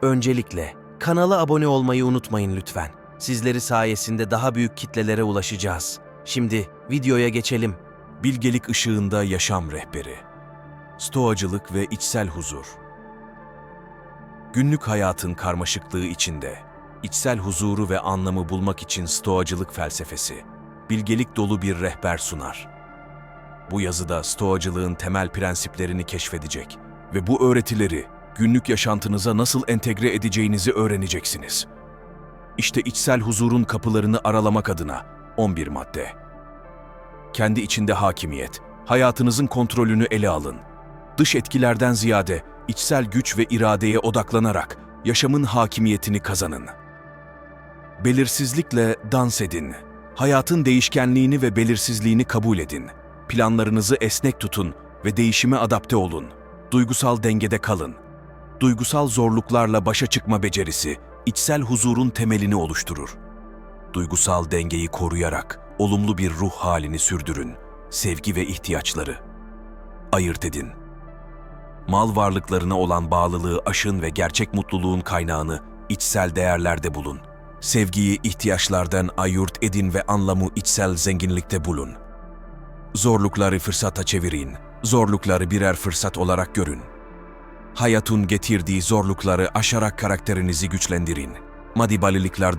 Öncelikle kanala abone olmayı unutmayın lütfen. Sizleri sayesinde daha büyük kitlelere ulaşacağız. Şimdi videoya geçelim. Bilgelik ışığında yaşam rehberi. Stoacılık ve içsel huzur. Günlük hayatın karmaşıklığı içinde, içsel huzuru ve anlamı bulmak için stoacılık felsefesi, bilgelik dolu bir rehber sunar. Bu yazıda stoacılığın temel prensiplerini keşfedecek ve bu öğretileri günlük yaşantınıza nasıl entegre edeceğinizi öğreneceksiniz. İşte içsel huzurun kapılarını aralamak adına 11 madde. Kendi içinde hakimiyet, hayatınızın kontrolünü ele alın. Dış etkilerden ziyade içsel güç ve iradeye odaklanarak yaşamın hakimiyetini kazanın. Belirsizlikle dans edin. Hayatın değişkenliğini ve belirsizliğini kabul edin. Planlarınızı esnek tutun ve değişime adapte olun. Duygusal dengede kalın. Duygusal zorluklarla başa çıkma becerisi, içsel huzurun temelini oluşturur. Duygusal dengeyi koruyarak olumlu bir ruh halini sürdürün. Sevgi ve ihtiyaçları ayırt edin. Mal varlıklarına olan bağlılığı aşın ve gerçek mutluluğun kaynağını içsel değerlerde bulun. Sevgiyi ihtiyaçlardan ayırt edin ve anlamı içsel zenginlikte bulun. Zorlukları fırsata çevirin. Zorlukları birer fırsat olarak görün. Hayatın getirdiği zorlukları aşarak karakterinizi güçlendirin. Maddi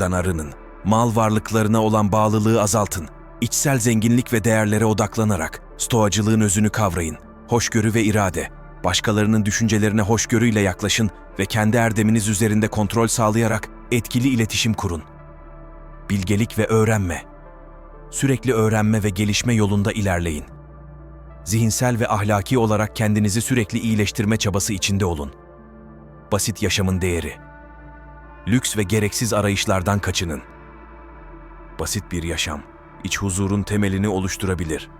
arının. Mal varlıklarına olan bağlılığı azaltın. İçsel zenginlik ve değerlere odaklanarak stoacılığın özünü kavrayın. Hoşgörü ve irade. Başkalarının düşüncelerine hoşgörüyle yaklaşın ve kendi erdeminiz üzerinde kontrol sağlayarak etkili iletişim kurun. Bilgelik ve öğrenme. Sürekli öğrenme ve gelişme yolunda ilerleyin. Zihinsel ve ahlaki olarak kendinizi sürekli iyileştirme çabası içinde olun. Basit yaşamın değeri. Lüks ve gereksiz arayışlardan kaçının. Basit bir yaşam, iç huzurun temelini oluşturabilir.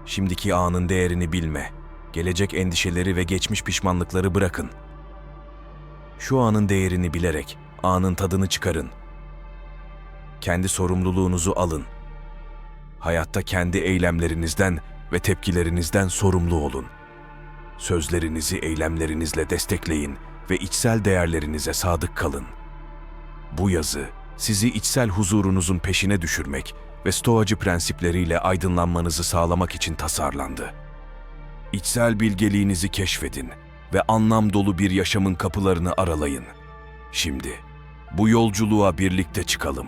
Şimdiki anın değerini bilme, gelecek endişeleri ve geçmiş pişmanlıkları bırakın. Şu anın değerini bilerek anın tadını çıkarın. Kendi sorumluluğunuzu alın. Hayatta kendi eylemlerinizden ve tepkilerinizden sorumlu olun. Sözlerinizi eylemlerinizle destekleyin ve içsel değerlerinize sadık kalın. Bu yazı, sizi içsel huzurunuzun peşine düşürmek ve stoacı prensipleriyle aydınlanmanızı sağlamak için tasarlandı. İçsel bilgeliğinizi keşfedin ve anlam dolu bir yaşamın kapılarını aralayın. Şimdi, bu yolculuğa birlikte çıkalım.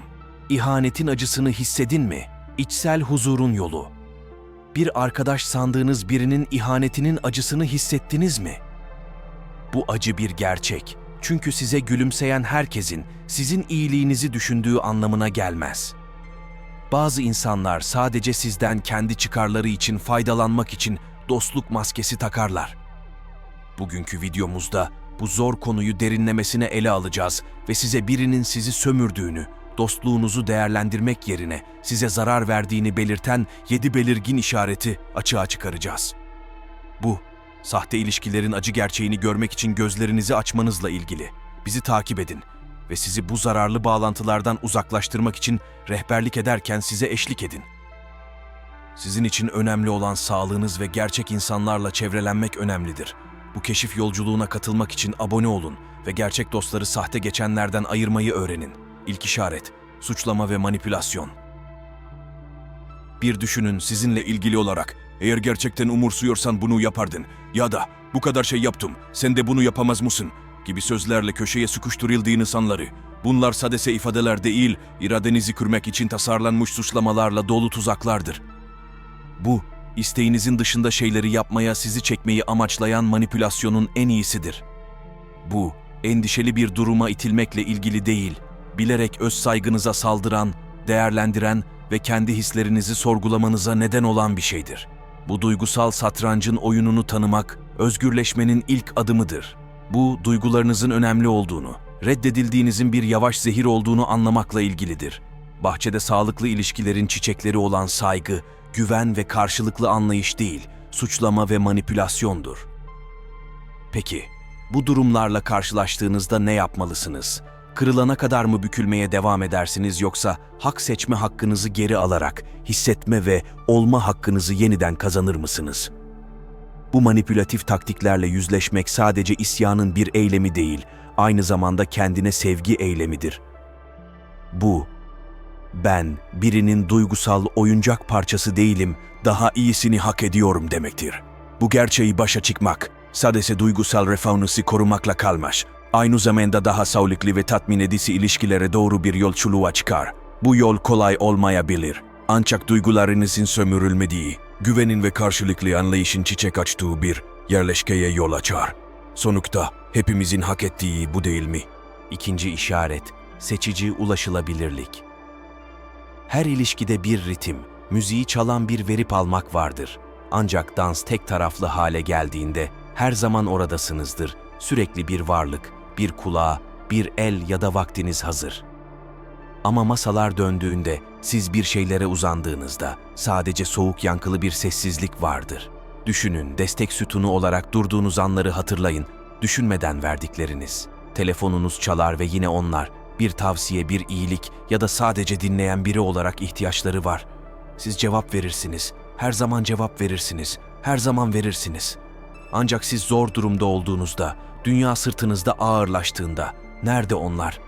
İhanetin acısını hissedin mi? İçsel huzurun yolu. Bir arkadaş sandığınız birinin ihanetinin acısını hissettiniz mi? Bu acı bir gerçek. Çünkü size gülümseyen herkesin sizin iyiliğinizi düşündüğü anlamına gelmez. Bazı insanlar sadece sizden kendi çıkarları için faydalanmak için dostluk maskesi takarlar. Bugünkü videomuzda bu zor konuyu derinlemesine ele alacağız ve size birinin sizi sömürdüğünü, dostluğunuzu değerlendirmek yerine size zarar verdiğini belirten 7 belirgin işareti açığa çıkaracağız. Bu, sahte ilişkilerin acı gerçeğini görmek için gözlerinizi açmanızla ilgili. Bizi takip edin ve sizi bu zararlı bağlantılardan uzaklaştırmak için rehberlik ederken size eşlik edin. Sizin için önemli olan sağlığınız ve gerçek insanlarla çevrelenmek önemlidir. Bu keşif yolculuğuna katılmak için abone olun ve gerçek dostları sahte geçenlerden ayırmayı öğrenin. İlk işaret, suçlama ve manipülasyon. Bir düşünün sizinle ilgili olarak, eğer gerçekten umursuyorsan bunu yapardın ya da bu kadar şey yaptım, sen de bunu yapamaz mısın gibi sözlerle köşeye sıkıştırıldığı insanları. Bunlar sadece ifadeler değil, iradenizi kırmak için tasarlanmış suçlamalarla dolu tuzaklardır. Bu, isteğinizin dışında şeyleri yapmaya sizi çekmeyi amaçlayan manipülasyonun en iyisidir. Bu, endişeli bir duruma itilmekle ilgili değil, bilerek öz saygınıza saldıran, değerlendiren ve kendi hislerinizi sorgulamanıza neden olan bir şeydir. Bu duygusal satrancın oyununu tanımak, özgürleşmenin ilk adımıdır. Bu, duygularınızın önemli olduğunu, reddedildiğinizin bir yavaş zehir olduğunu anlamakla ilgilidir. Bahçede sağlıklı ilişkilerin çiçekleri olan saygı, güven ve karşılıklı anlayış değil, suçlama ve manipülasyondur. Peki, bu durumlarla karşılaştığınızda ne yapmalısınız? Kırılana kadar mı bükülmeye devam edersiniz yoksa hak seçme hakkınızı geri alarak hissetme ve olma hakkınızı yeniden kazanır mısınız? Bu manipülatif taktiklerle yüzleşmek sadece isyanın bir eylemi değil, aynı zamanda kendine sevgi eylemidir. Bu, ben birinin duygusal oyuncak parçası değilim, daha iyisini hak ediyorum demektir. Bu gerçeği başa çıkmak, sadece duygusal refahınızı korumakla kalmaz. Aynı zamanda daha sağlıklı ve tatmin edici ilişkilere doğru bir yolculuğa çıkar. Bu yol kolay olmayabilir. Ancak duygularınızın sömürülmediği, güvenin ve karşılıklı anlayışın çiçek açtığı bir yerleşkeye yol açar. Sonuçta hepimizin hak ettiği bu değil mi? İkinci işaret, seçici ulaşılabilirlik. Her ilişkide bir ritim, müziği çalan bir verip almak vardır. Ancak dans tek taraflı hale geldiğinde her zaman oradasınızdır. Sürekli bir varlık, bir kulağa, bir el ya da vaktiniz hazır. Ama masalar döndüğünde, siz bir şeylere uzandığınızda sadece soğuk yankılı bir sessizlik vardır. Düşünün, destek sütunu olarak durduğunuz anları hatırlayın, düşünmeden verdikleriniz. Telefonunuz çalar ve yine onlar, bir tavsiye, bir iyilik ya da sadece dinleyen biri olarak ihtiyaçları var. Siz cevap verirsiniz, her zaman cevap verirsiniz, her zaman verirsiniz. Ancak siz zor durumda olduğunuzda, dünya sırtınızda ağırlaştığında, nerede onlar?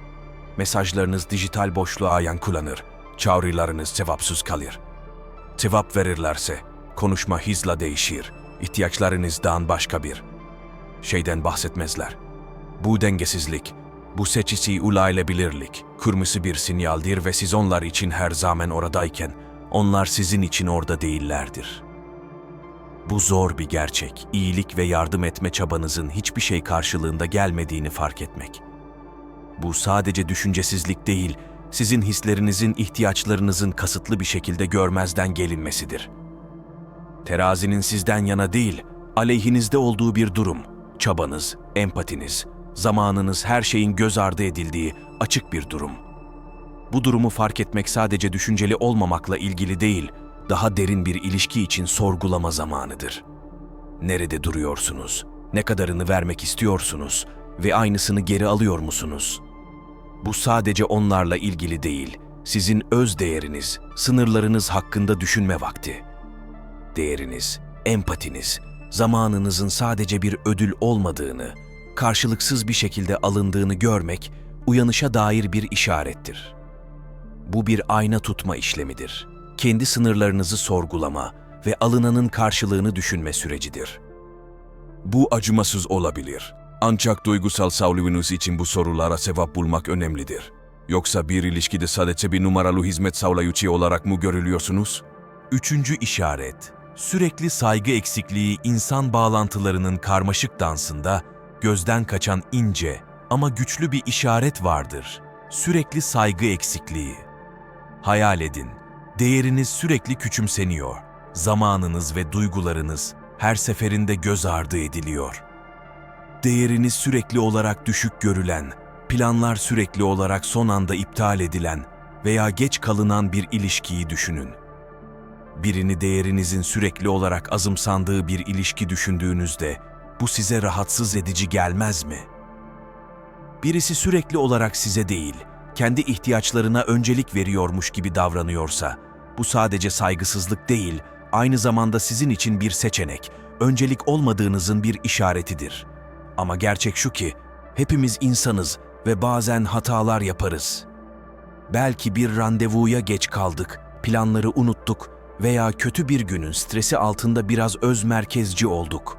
Mesajlarınız dijital boşluğa yankılanır, çağrılarınız cevapsız kalır. Cevap verirlerse, konuşma hızla değişir, ihtiyaçlarınızdan başka bir şeyden bahsetmezler. Bu dengesizlik, bu seçici ulaşılabilirlik, kırmızı bir sinyaldir ve siz onlar için her zaman oradayken, onlar sizin için orada değillerdir. Bu zor bir gerçek, iyilik ve yardım etme çabanızın hiçbir şey karşılığında gelmediğini fark etmek. Bu sadece düşüncesizlik değil, sizin hislerinizin, ihtiyaçlarınızın kasıtlı bir şekilde görmezden gelinmesidir. Terazinin sizden yana değil, aleyhinizde olduğu bir durum, çabanız, empatiniz, zamanınız, her şeyin göz ardı edildiği açık bir durum. Bu durumu fark etmek sadece düşünceli olmamakla ilgili değil, daha derin bir ilişki için sorgulama zamanıdır. Nerede duruyorsunuz? Ne kadarını vermek istiyorsunuz? Ve aynısını geri alıyor musunuz? Bu sadece onlarla ilgili değil, sizin öz değeriniz, sınırlarınız hakkında düşünme vakti. Değeriniz, empatiniz, zamanınızın sadece bir ödül olmadığını, karşılıksız bir şekilde alındığını görmek, uyanışa dair bir işarettir. Bu bir ayna tutma işlemidir. Kendi sınırlarınızı sorgulama ve alınanın karşılığını düşünme sürecidir. Bu acımasız olabilir. Ancak duygusal sağlığınız için bu sorulara cevap bulmak önemlidir. Yoksa bir ilişkide sadece bir numaralı hizmet sağlayıcı olarak mı görülüyorsunuz? Üçüncü işaret, sürekli saygı eksikliği insan bağlantılarının karmaşık dansında gözden kaçan ince ama güçlü bir işaret vardır. Sürekli saygı eksikliği. Hayal edin, değeriniz sürekli küçümseniyor. Zamanınız ve duygularınız her seferinde göz ardı ediliyor. Değeriniz sürekli olarak düşük görülen, planlar sürekli olarak son anda iptal edilen veya geç kalınan bir ilişkiyi düşünün. Birini değerinizin sürekli olarak azımsandığı bir ilişki düşündüğünüzde bu size rahatsız edici gelmez mi? Birisi sürekli olarak size değil, kendi ihtiyaçlarına öncelik veriyormuş gibi davranıyorsa, bu sadece saygısızlık değil, aynı zamanda sizin için bir seçenek, öncelik olmadığınızın bir işaretidir. Ama gerçek şu ki, hepimiz insanız ve bazen hatalar yaparız. Belki bir randevuya geç kaldık, planları unuttuk veya kötü bir günün stresi altında biraz öz merkezci olduk.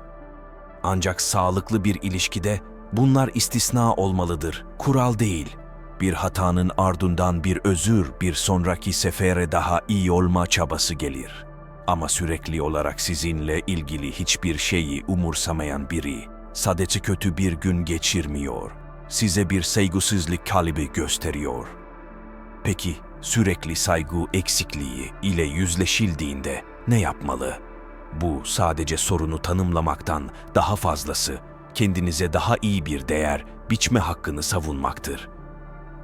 Ancak sağlıklı bir ilişkide bunlar istisna olmalıdır, kural değil. Bir hatanın ardından bir özür, bir sonraki sefere daha iyi olma çabası gelir. Ama sürekli olarak sizinle ilgili hiçbir şeyi umursamayan biri, sadece kötü bir gün geçirmiyor, size bir saygısızlık kalıbı gösteriyor. Peki, sürekli saygı eksikliği ile yüzleşildiğinde ne yapmalı? Bu sadece sorunu tanımlamaktan daha fazlası, kendinize daha iyi bir değer biçme hakkını savunmaktır.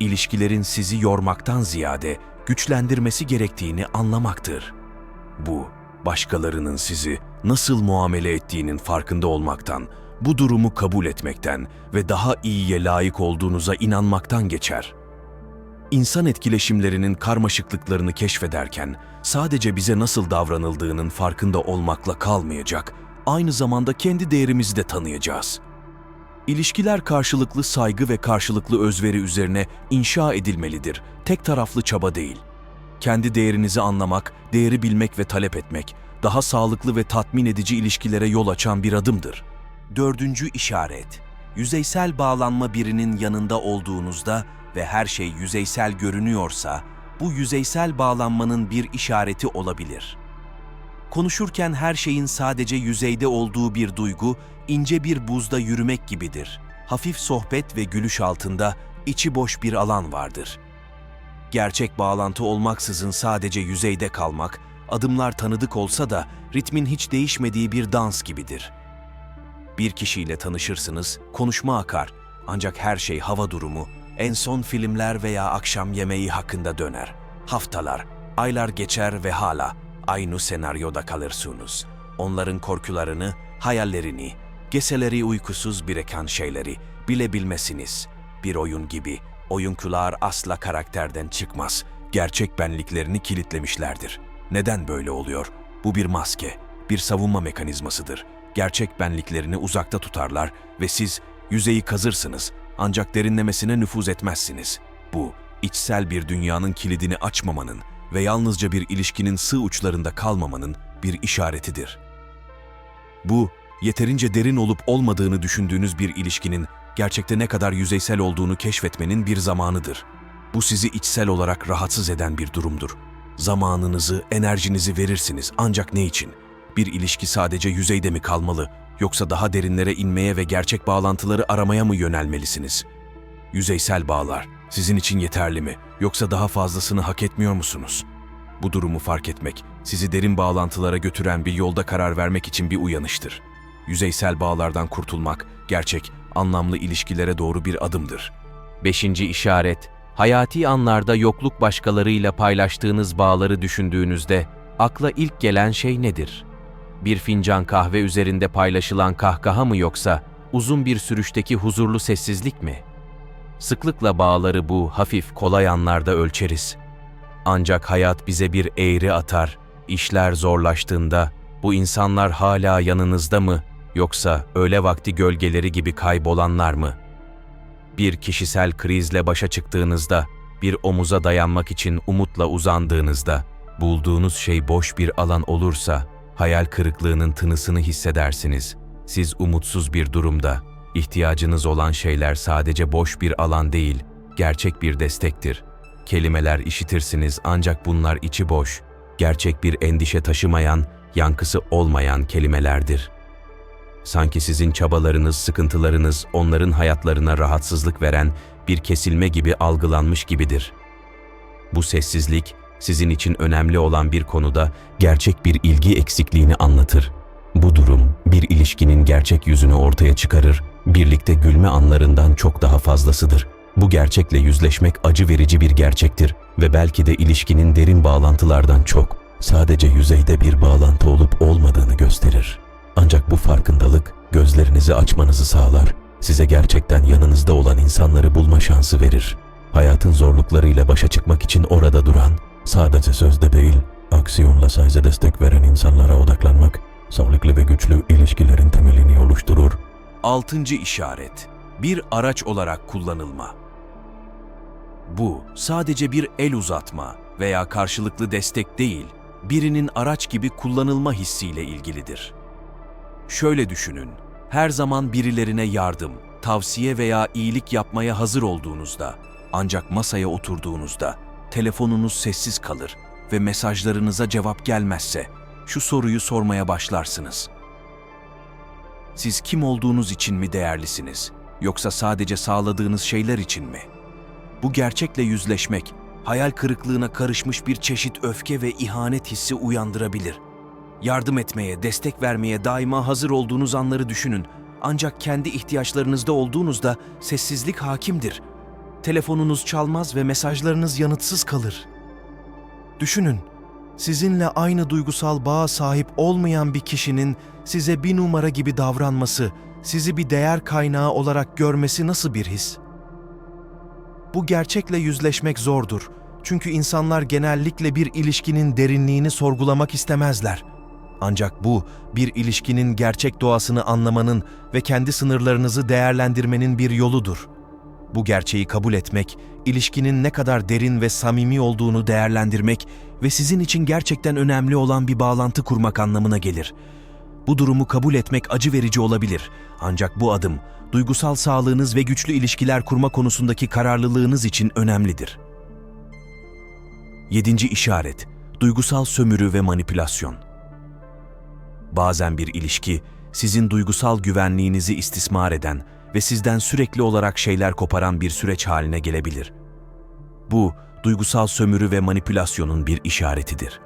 İlişkilerin sizi yormaktan ziyade güçlendirmesi gerektiğini anlamaktır. Bu, başkalarının sizi nasıl muamele ettiğinin farkında olmaktan, bu durumu kabul etmekten ve daha iyiye layık olduğunuza inanmaktan geçer. İnsan etkileşimlerinin karmaşıklıklarını keşfederken sadece bize nasıl davranıldığının farkında olmakla kalmayacak, aynı zamanda kendi değerimizi de tanıyacağız. İlişkiler karşılıklı saygı ve karşılıklı özveri üzerine inşa edilmelidir. Tek taraflı çaba değil. Kendi değerinizi anlamak, değeri bilmek ve talep etmek, daha sağlıklı ve tatmin edici ilişkilere yol açan bir adımdır. Dördüncü işaret. Yüzeysel bağlanma birinin yanında olduğunuzda ve her şey yüzeysel görünüyorsa, bu yüzeysel bağlanmanın bir işareti olabilir. Konuşurken her şeyin sadece yüzeyde olduğu bir duygu, ince bir buzda yürümek gibidir. Hafif sohbet ve gülüş altında içi boş bir alan vardır. Gerçek bağlantı olmaksızın sadece yüzeyde kalmak, adımlar tanıdık olsa da ritmin hiç değişmediği bir dans gibidir. Bir kişiyle tanışırsınız, konuşma akar, ancak her şey hava durumu, en son filmler veya akşam yemeği hakkında döner. Haftalar, aylar geçer ve hala aynı senaryoda kalırsınız. Onların korkularını, hayallerini, geceleri uykusuz biriken şeyleri bile bilmesiniz. Bir oyun gibi, oyuncular asla karakterden çıkmaz. Gerçek benliklerini kilitlemişlerdir. Neden böyle oluyor? Bu bir maske, bir savunma mekanizmasıdır. Gerçek benliklerini uzakta tutarlar ve siz yüzeyi kazırsınız ancak derinlemesine nüfuz etmezsiniz. Bu, içsel bir dünyanın kilidini açmamanın ve yalnızca bir ilişkinin sığ uçlarında kalmamanın bir işaretidir. Bu, yeterince derin olup olmadığını düşündüğünüz bir ilişkinin gerçekte ne kadar yüzeysel olduğunu keşfetmenin bir zamanıdır. Bu sizi içsel olarak rahatsız eden bir durumdur. Zamanınızı, enerjinizi verirsiniz ancak ne için? Bir ilişki sadece yüzeyde mi kalmalı, yoksa daha derinlere inmeye ve gerçek bağlantıları aramaya mı yönelmelisiniz? Yüzeysel bağlar sizin için yeterli mi, yoksa daha fazlasını hak etmiyor musunuz? Bu durumu fark etmek, sizi derin bağlantılara götüren bir yolda karar vermek için bir uyanıştır. Yüzeysel bağlardan kurtulmak, gerçek, anlamlı ilişkilere doğru bir adımdır. Beşinci işaret, hayati anlarda yokluk başkalarıyla paylaştığınız bağları düşündüğünüzde akla ilk gelen şey nedir? Bir fincan kahve üzerinde paylaşılan kahkaha mı yoksa uzun bir sürüşteki huzurlu sessizlik mi? Sıklıkla bağları bu hafif, kolay anlarda ölçeriz. Ancak hayat bize bir eğri atar, işler zorlaştığında bu insanlar hala yanınızda mı yoksa öğle vakti gölgeleri gibi kaybolanlar mı? Bir kişisel krizle başa çıktığınızda, bir omuza dayanmak için umutla uzandığınızda, bulduğunuz şey boş bir alan olursa, hayal kırıklığının tınısını hissedersiniz. Siz umutsuz bir durumda, ihtiyacınız olan şeyler sadece boş bir alan değil, gerçek bir destektir. Kelimeler işitirsiniz ancak bunlar içi boş, gerçek bir endişe taşımayan, yankısı olmayan kelimelerdir. Sanki sizin çabalarınız, sıkıntılarınız onların hayatlarına rahatsızlık veren bir kesilme gibi algılanmış gibidir. Bu sessizlik, sizin için önemli olan bir konuda gerçek bir ilgi eksikliğini anlatır. Bu durum, bir ilişkinin gerçek yüzünü ortaya çıkarır, birlikte gülme anlarından çok daha fazlasıdır. Bu gerçekle yüzleşmek acı verici bir gerçektir ve belki de ilişkinin derin bağlantılardan çok, sadece yüzeyde bir bağlantı olup olmadığını gösterir. Ancak bu farkındalık, gözlerinizi açmanızı sağlar, size gerçekten yanınızda olan insanları bulma şansı verir. Hayatın zorluklarıyla başa çıkmak için orada duran, sadece sözde değil, aksiyonla size destek veren insanlara odaklanmak, sağlıklı ve güçlü ilişkilerin temelini oluşturur. Altıncı işaret. Bir araç olarak kullanılma. Bu sadece bir el uzatma veya karşılıklı destek değil, birinin araç gibi kullanılma hissiyle ilgilidir. Şöyle düşünün, her zaman birilerine yardım, tavsiye veya iyilik yapmaya hazır olduğunuzda, ancak masaya oturduğunuzda, telefonunuz sessiz kalır ve mesajlarınıza cevap gelmezse, şu soruyu sormaya başlarsınız. Siz kim olduğunuz için mi değerlisiniz, yoksa sadece sağladığınız şeyler için mi? Bu gerçekle yüzleşmek, hayal kırıklığına karışmış bir çeşit öfke ve ihanet hissi uyandırabilir. Yardım etmeye, destek vermeye daima hazır olduğunuz anları düşünün. Ancak kendi ihtiyaçlarınızda olduğunuzda sessizlik hakimdir. Telefonunuz çalmaz ve mesajlarınız yanıtsız kalır. Düşünün, sizinle aynı duygusal bağa sahip olmayan bir kişinin size bir numara gibi davranması, sizi bir değer kaynağı olarak görmesi nasıl bir his? Bu gerçekle yüzleşmek zordur. Çünkü insanlar genellikle bir ilişkinin derinliğini sorgulamak istemezler. Ancak bu, bir ilişkinin gerçek doğasını anlamanın ve kendi sınırlarınızı değerlendirmenin bir yoludur. Bu gerçeği kabul etmek, ilişkinin ne kadar derin ve samimi olduğunu değerlendirmek ve sizin için gerçekten önemli olan bir bağlantı kurmak anlamına gelir. Bu durumu kabul etmek acı verici olabilir. Ancak bu adım, duygusal sağlığınız ve güçlü ilişkiler kurma konusundaki kararlılığınız için önemlidir. 7. işaret, duygusal sömürü ve manipülasyon. Bazen bir ilişki, sizin duygusal güvenliğinizi istismar eden ve sizden sürekli olarak şeyler koparan bir süreç haline gelebilir. Bu, duygusal sömürü ve manipülasyonun bir işaretidir.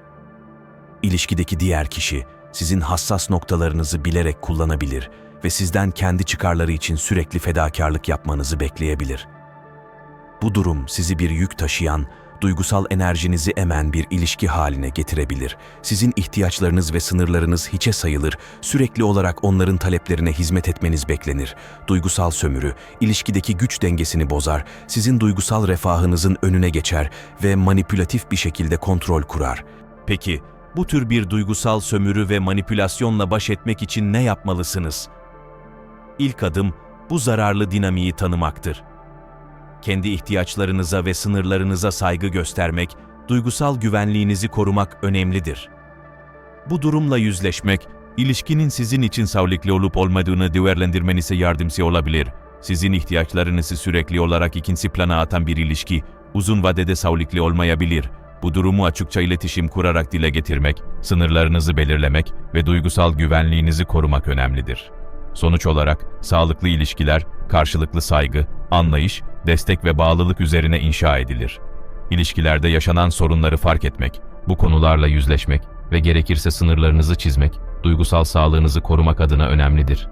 İlişkideki diğer kişi, sizin hassas noktalarınızı bilerek kullanabilir ve sizden kendi çıkarları için sürekli fedakarlık yapmanızı bekleyebilir. Bu durum sizi bir yük taşıyan, duygusal enerjinizi emen bir ilişki haline getirebilir. Sizin ihtiyaçlarınız ve sınırlarınız hiçe sayılır, sürekli olarak onların taleplerine hizmet etmeniz beklenir. Duygusal sömürü, ilişkideki güç dengesini bozar, sizin duygusal refahınızın önüne geçer ve manipülatif bir şekilde kontrol kurar. Peki, bu tür bir duygusal sömürü ve manipülasyonla baş etmek için ne yapmalısınız? İlk adım, bu zararlı dinamiği tanımaktır. Kendi ihtiyaçlarınıza ve sınırlarınıza saygı göstermek, duygusal güvenliğinizi korumak önemlidir. Bu durumla yüzleşmek, ilişkinin sizin için sağlıklı olup olmadığını değerlendirmenize yardımcı olabilir. Sizin ihtiyaçlarınızı sürekli olarak ikinci plana atan bir ilişki, uzun vadede sağlıklı olmayabilir. Bu durumu açıkça iletişim kurarak dile getirmek, sınırlarınızı belirlemek ve duygusal güvenliğinizi korumak önemlidir. Sonuç olarak, sağlıklı ilişkiler, karşılıklı saygı, anlayış, destek ve bağlılık üzerine inşa edilir. İlişkilerde yaşanan sorunları fark etmek, bu konularla yüzleşmek ve gerekirse sınırlarınızı çizmek, duygusal sağlığınızı korumak adına önemlidir.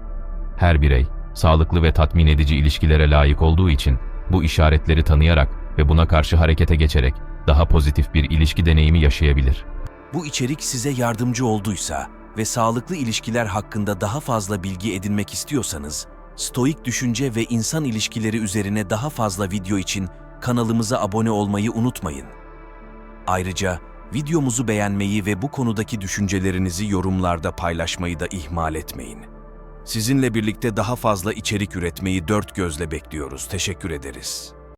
Her birey, sağlıklı ve tatmin edici ilişkilere layık olduğu için, bu işaretleri tanıyarak ve buna karşı harekete geçerek daha pozitif bir ilişki deneyimi yaşayabilir. Bu içerik size yardımcı olduysa ve sağlıklı ilişkiler hakkında daha fazla bilgi edinmek istiyorsanız, stoik düşünce ve insan ilişkileri üzerine daha fazla video için kanalımıza abone olmayı unutmayın. Ayrıca videomuzu beğenmeyi ve bu konudaki düşüncelerinizi yorumlarda paylaşmayı da ihmal etmeyin. Sizinle birlikte daha fazla içerik üretmeyi dört gözle bekliyoruz. Teşekkür ederiz.